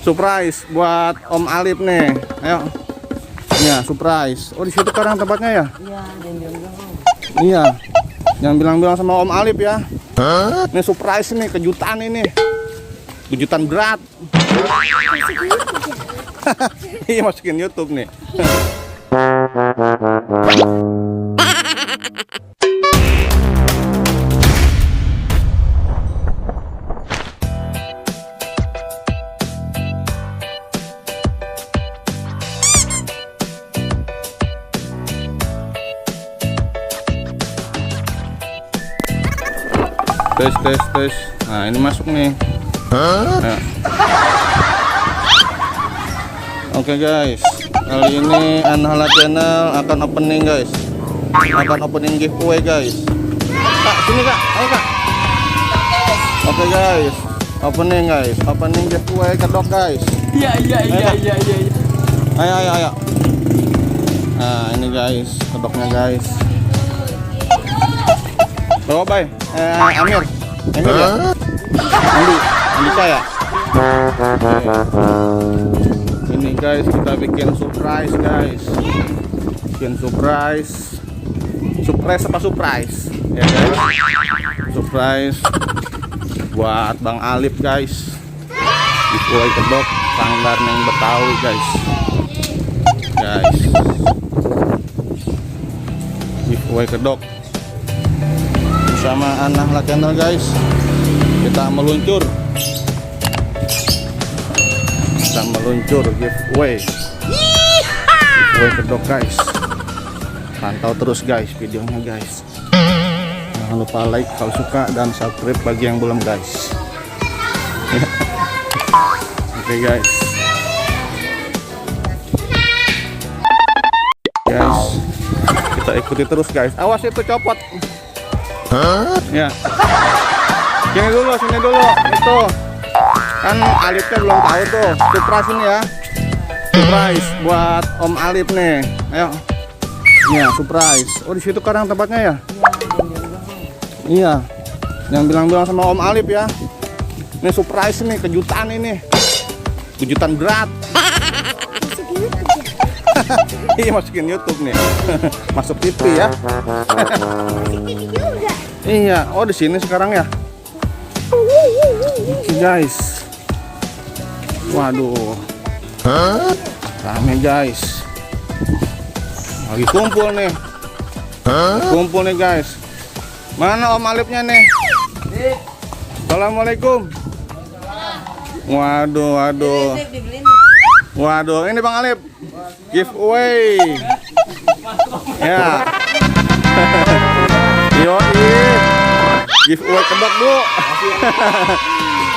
Surprise buat Om Alip nih. Ayo. Iya, surprise. Oh, di situ sekarang tempatnya ya? Iya, jangan bilang-bilang. Iya. Jangan bilang-bilang sama Om Alip ya. Ini surprise nih, kejutan ini. Kejutan berat. Iya, masukin YouTube nih. Tes. Nah, ini masuk nih. Nah. Oke guys, kali ini Anhala Channel akan opening guys. Akan opening giveaway guys. Kak, sini kak, ayo kak. Oke guys, opening giveaway kedok guys. Iya. Ayo. Nah, ini guys, kedoknya guys. Bawa bay, Amir ya? Andika ya? Ini guys, kita bikin surprise guys. Surprise apa surprise? Ya guys, surprise buat Bang Alip guys. Giveaway kedok Sanggar Neng Betawi guys. Giveaway kedok sama Anhala Channel guys. Kita meluncur giveaway kedok guys. Pantau terus guys videonya guys. Jangan lupa like kalau suka dan subscribe bagi yang belum guys. Oke guys, kita ikuti terus guys. Awas itu copot. Ya. Sini dulu. Itu kan Alipnya belum tahu tuh. Surprise ini ya. Surprise buat Om Alip nih. Ayo. Ya, surprise. Oh, di situ sekarang tempatnya ya? Iya. Jangan bilang-bilang sama Om Alip ya. Ini surprise nih, kejutan ini. Kejutan berat. Iya, masukin YouTube nih. Masuk TV ya. Iya, oh di sini sekarang ya. Guys. Waduh. Rame guys. Lagi kumpul nih. Guys. Mana Om Alipnya nih? Assalamualaikum. Waduh, ini Bang Alip. Giveaway. Ya. Yoi. Giveaway kedok, Bu.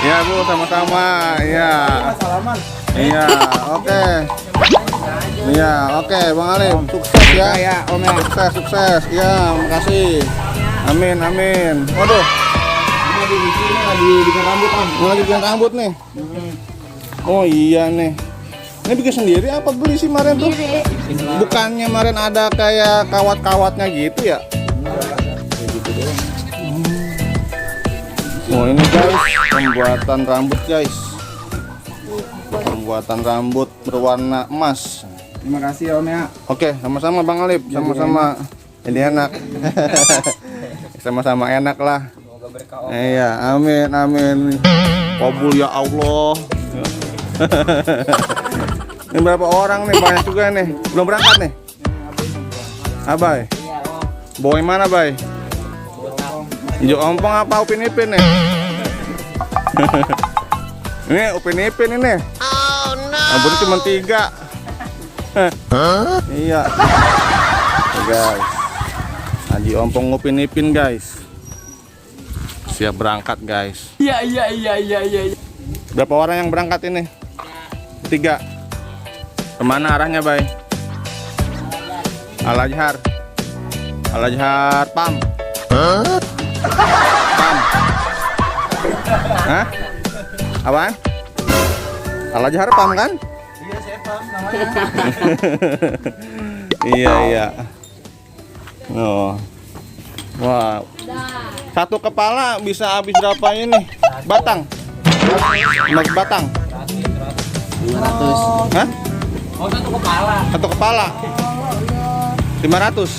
Ya, Bu, sama-sama. Iya. Iya, oke. Iya, oke, Bang Alip. Sukses ya. Om ya. Sukses. Iya, makasih. Amin. Waduh. Lagi bikin rambut, Om. Lagi bikin rambut nih. Oh iya nih. Ini bikin sendiri apa beli sih kemarin tuh? Bukannya kemarin ada kayak kawat-kawatnya gitu ya? Oh ini guys, pembuatan rambut guys. Pembuatan rambut berwarna emas. Terima kasih Om ya. Oke, sama-sama Bang Alip, sama-sama. Ini enak. Sama-sama enak lah. Iya, amin. Kabul ya Allah. Ini berapa orang nih? Banyak juga nih. Belum berangkat nih? Abai. Bawa yang mana, Bay? Jo Ompong apa Upin Ipin nih? Ini Upin Ipin ini. Oh no. Rambutnya cuma 3. Iya. Guys. Haji Ompong Upin Ipin guys. Siap berangkat guys. Iya. Berapa orang yang berangkat ini? 3. Kemana arahnya, Bay? Al-Azhar. PAM. PAM. Hah? Apaan? Al-Azhar PAM kan? Iya, saya PAM namanya. Iya. Oh. Wah. Satu kepala bisa habis berapa ini? Batang. 15 batang. 200. Hah? Oh, satu kepala. Satu kepala 500.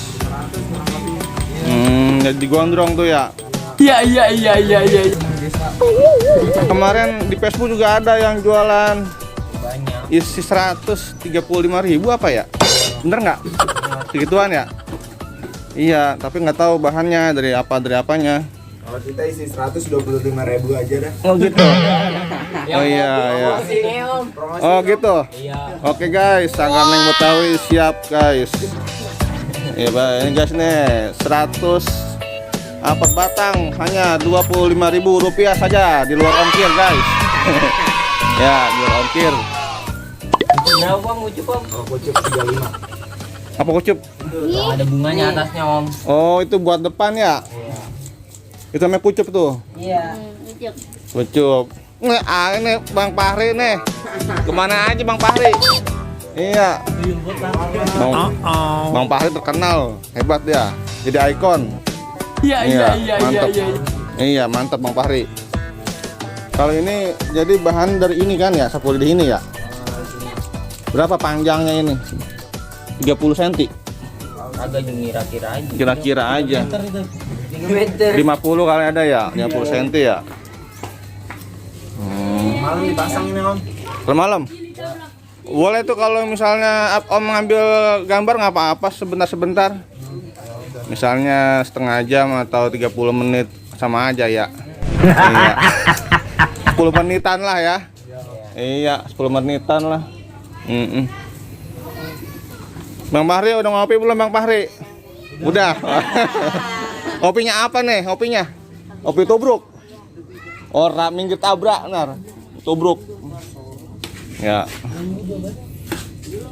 Jadi gondrong tuh ya. Iya. Kemarin di Facebook juga ada yang jualan Banyak. isi 135.000 apa ya? Bener nggak? Segituan ya? Iya, tapi nggak tahu bahannya dari apanya. Kalau kita isi 125.000 aja dah. Oh gitu. Oh iya. Sini Om. Oh gitu. Iya. Oke guys, sanggar Neng Betawi siap guys. Iya ini guys nih 100 batang hanya 25.000 rupiah saja di luar ongkir guys. Ya di luar ongkir. Nah, Bang, ucup Om. Kalau kucuk 35. Apa kucup? Tuh, ada bunganya atasnya Om. Oh itu buat depan ya? Itu namanya kucup tuh. Iya. Kucup. Ini Bang Fahri nih. Kemana aja Bang Fahri? Iya. Bang Fahri terkenal, hebat dia. Jadi ikon. Iya. Mantap. Iya, mantap Bang Fahri. Kalau ini jadi bahan dari ini kan ya, sapu lidi ini ya. Berapa panjangnya ini? 30 cm. Agak kira-kira aja. Kira-kira aja. Meter. 50 kali ada ya, 50 cm ya. Malam dipasang ini Om. Kalau malam. Boleh tuh kalau misalnya Om ngambil gambar nggak apa-apa sebentar-sebentar. Misalnya setengah jam atau 30 menit sama aja ya. Iya. 10 menitan lah ya. Iya, 10 menitan lah. Bang Fahri udah ngopi belum Bang Fahri? Udah. Kopinya apa nih? Kopinya? Kopi tubruk. Ora minggir tabrak nar. Tubruk. Ya.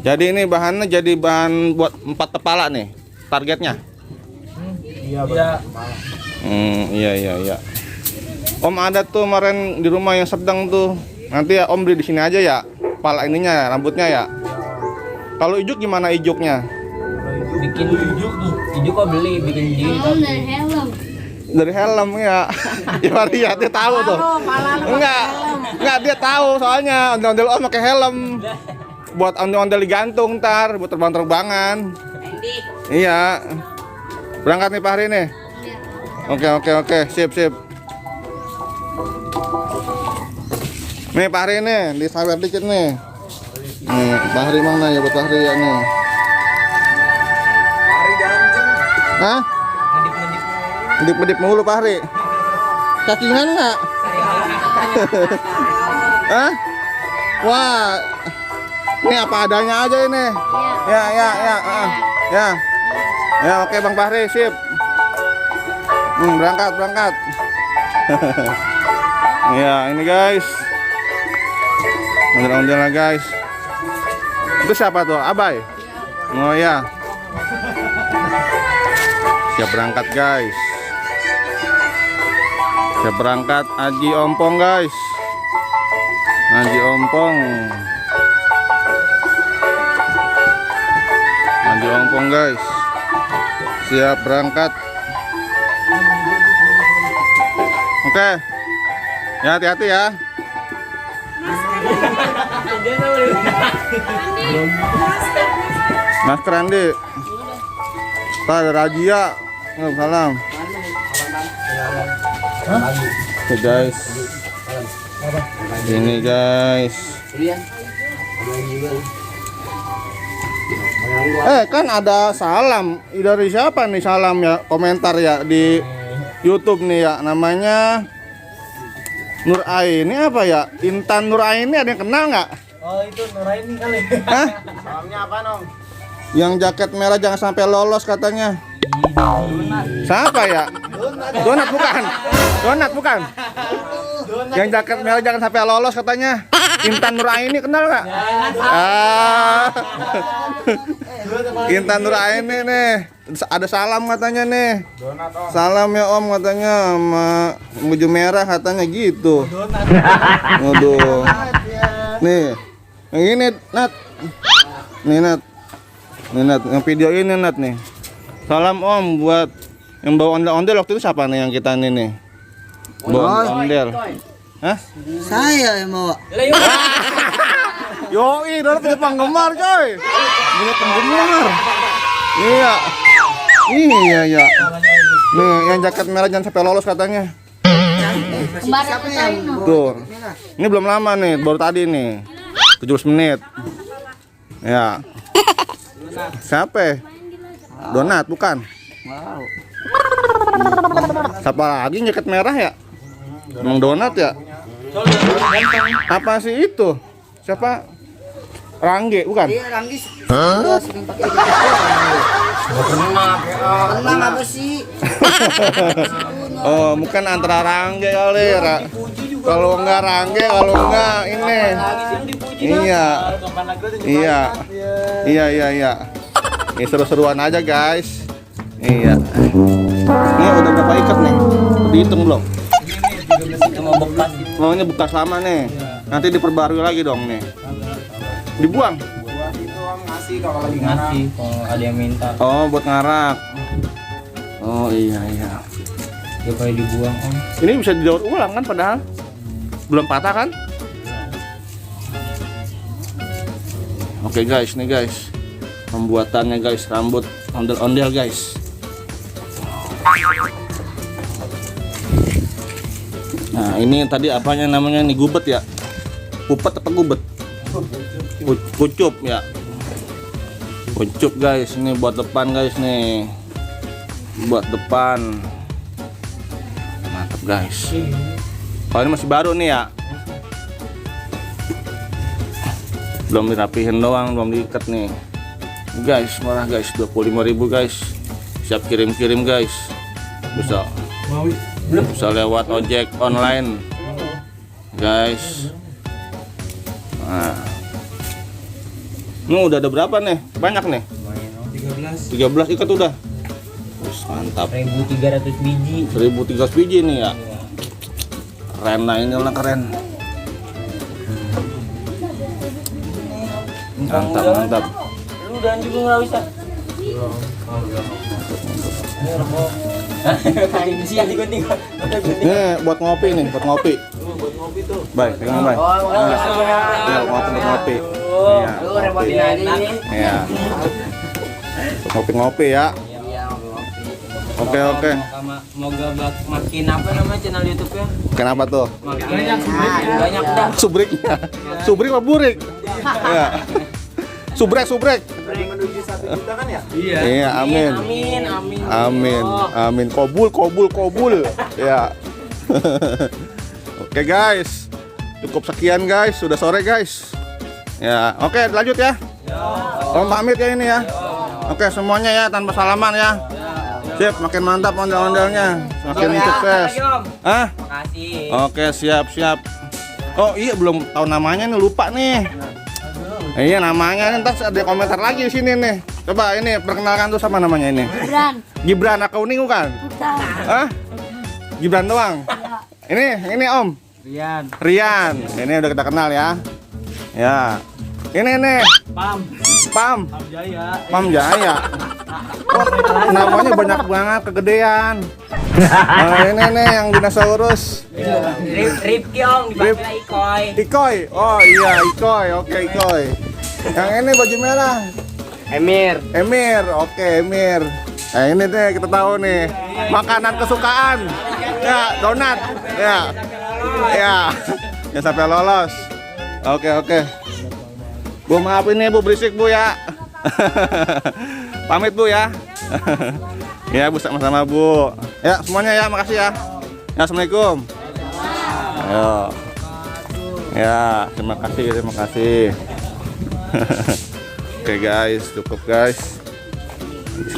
Jadi ini bahannya jadi bahan buat 4 kepala nih. Targetnya. Iya. Iya. Om ada tuh kemarin di rumah yang sedang tuh. Nanti ya Om beli di sini aja ya. Kepala ininya, rambutnya ya. Kalau ijuk gimana ijuknya? Bikin ijuk kok beli bikin diri. Dari helm. Dari helm ya. Ya dia tahu tuh. Enggak dia tahu soalnya ondel-ondel Om pakai helm. Buat ondel-ondel digantung ntar buat terbang-terbangan. Iya. Berangkat nih Pak Hari nih. Oke. Sip. Nih Pak Hari nih, disawer dikit nih. Nih, Pak Hari mana ya buat Pak Hari ya nih. Hari ganjeng. Hah? Medip-medip mulu Pak Hari. Cacingan nggak? Hah? Wah. Ini apa adanya aja ini. Ya, oke Bang Fahri, sip. Berangkat. Ya, ini guys. Ondel-ondel lah guys. Itu siapa tuh? Abai? Oh ya. Siap berangkat guys. Siap berangkat Aji Ompong guys. Aji Ompong guys. Siap berangkat. Oke. Ya hati-hati ya. Masker Andi. Pak ada razia. Salam. Oke guys. Ini guys. Kan ada salam dari siapa nih salam ya, komentar ya di YouTube nih ya, namanya Nur Aini apa ya, Intan Nur Aini, ada yang kenal nggak? Oh itu Nuraini kali. Hah? Salamnya apa Nong? Yang Jaket merah jangan sampai lolos katanya. Siapa ya? Donat bukan? Yang jaket merah jangan sampai lolos katanya. Intan Nur Aini kenal nggak? Intan Nur Aini nih, ada salam katanya nih. Salam ya Om katanya sama baju merah katanya gitu. Waduh. Nih, yang ini Nat. Nih Nat, yang video ini Nat nih. Salam Om buat yang bawa ondel-ondel waktu itu siapa nih yang kita nih? Bawa ondel. Hah? Saya yang bawa. Yoi, donat punya penggemar coy. Punya penggemar. Iya. Iya, iya. Nih, yang jaket merah jangan sampai lolos katanya. Siapa yang Tuh. Ini belum lama nih, baru tadi nih. 17 menit. Ya. Siapa? Donat bukan? Wow. Siapa lagi jaket merah ya? Emang donat ya? Apa sih itu? Siapa? Rangge bukan? Iya, Ranggis. Udah sering pakai itu. Tenang apa sih? Oh, bukan antara Rangge kali ya. Kalau enggak Rangge, kalau enggak ini. Iya. Iya. Iya, iya, iya. Ini seru-seruan aja, guys. Iya. Ini udah berapa ikat nih? Dihitung belum? Itu mau bekas. Oh, ini bekas lama nih. Nanti diperbarui lagi dong nih. Dibuang. Buat itu om ngasih kalau lagi ngarang. Ngasih kalau ada yang minta. Oh, buat ngarak. Oh, iya, iya. Ya kayak dibuang om. Ini bisa didaur ulang kan padahal belum patah kan? Oke guys, nih guys. Pembuatannya guys, rambut ondel-ondel guys. Nah, ini tadi apanya namanya nih, gubet ya? Pupet apa gubet? Kucup ya. Kucup guys, ini buat depan guys nih. Buat depan. Mantap guys. Oh, ini masih baru nih ya. Belum dirapihin doang, belum diikat nih. Guys, murah guys, 25.000 guys. Siap kirim-kirim guys. Bisa lewat ojek online. Guys. Nah. Ini udah ada berapa nih? Banyak nih. 13 ikat udah. Terus mantap. 1.300 biji. 1.300 biji nih ya. Keren, nah ini lah keren. Mantap, mantap. Lu dan juga nggak bisa. Ini buat ngopi nih, buat ngopi. Baik, pegang baik. Ya, buat ngopi. Iya, Lu repotin aja ini. iya. Ngopi-ngopi ya. Oke, oke. Moga makin apa namanya channel YouTube-nya? Kenapa tuh? Makin banyak dah. Subriknya. Subrik apa burik? Iya. Subrek, subrek. Menuju 1 juta kan ya? Iya, amin. Amin, amin. Amin, amin. Kobul, kobul, kobul. Ya. Oke guys, cukup sekian guys. Sudah sore guys. Ya, oke lanjut ya. Om pamit ya ini ya. Oke semuanya ya tanpa salaman ya. Sip, makin mantap ondel-ondelnya, makin sukses. Ah? Makasih. Oke siap siap. Oh iya belum tahu namanya nih, lupa nih. Iya namanya, ntar ada komentar lagi di sini nih. Coba ini perkenalkan tuh sama namanya ini. Gibran. Gibran Akauning bukan? Bukan. Hah? Gibran doang? Ini Om? Rian. Ini udah kita kenal ya. Ya. Ini nih. Pam Jaya. Oh, namanya banyak banget, kegedean. Nah, ini nih yang dinosaurus. Ripki om, dipanggil Ikoy. Ikoy. Oh iya, Ikoy. Oke, Ikoy. Yang ini baju merah. Emir. Oke, Emir. Nah, ini deh kita tahu nih. Makanan kesukaan. Ya, donat. Ya. Ya. Ya sampai lolos. Oke. Bu, maaf ini Bu berisik Bu ya. Pamit Bu ya. Ya Bu, sama-sama Bu. Ya semuanya ya, makasih ya. Ya, Assalamualaikum. Ayo. Ya, terima kasih. Oke guys, cukup guys.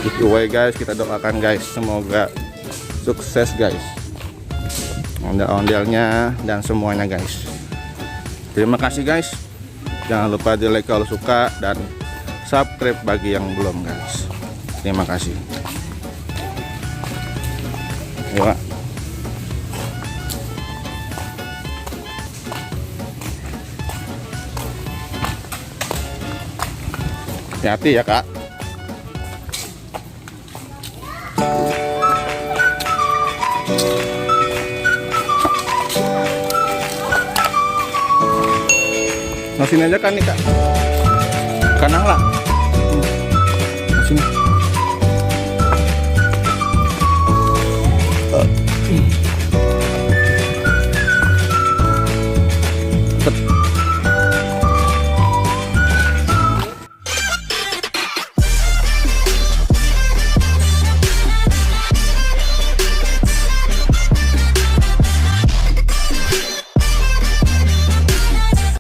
Giveaway guys, kita doakan guys, semoga sukses guys. Ondel-ondelnya dan semuanya guys. Terima kasih guys. Jangan lupa di like kalau suka dan subscribe bagi yang belum guys. Terima kasih. Ya. Hati-hati ya Kak. Nah, sini aja kan nih kak. Kanang lah. Sini.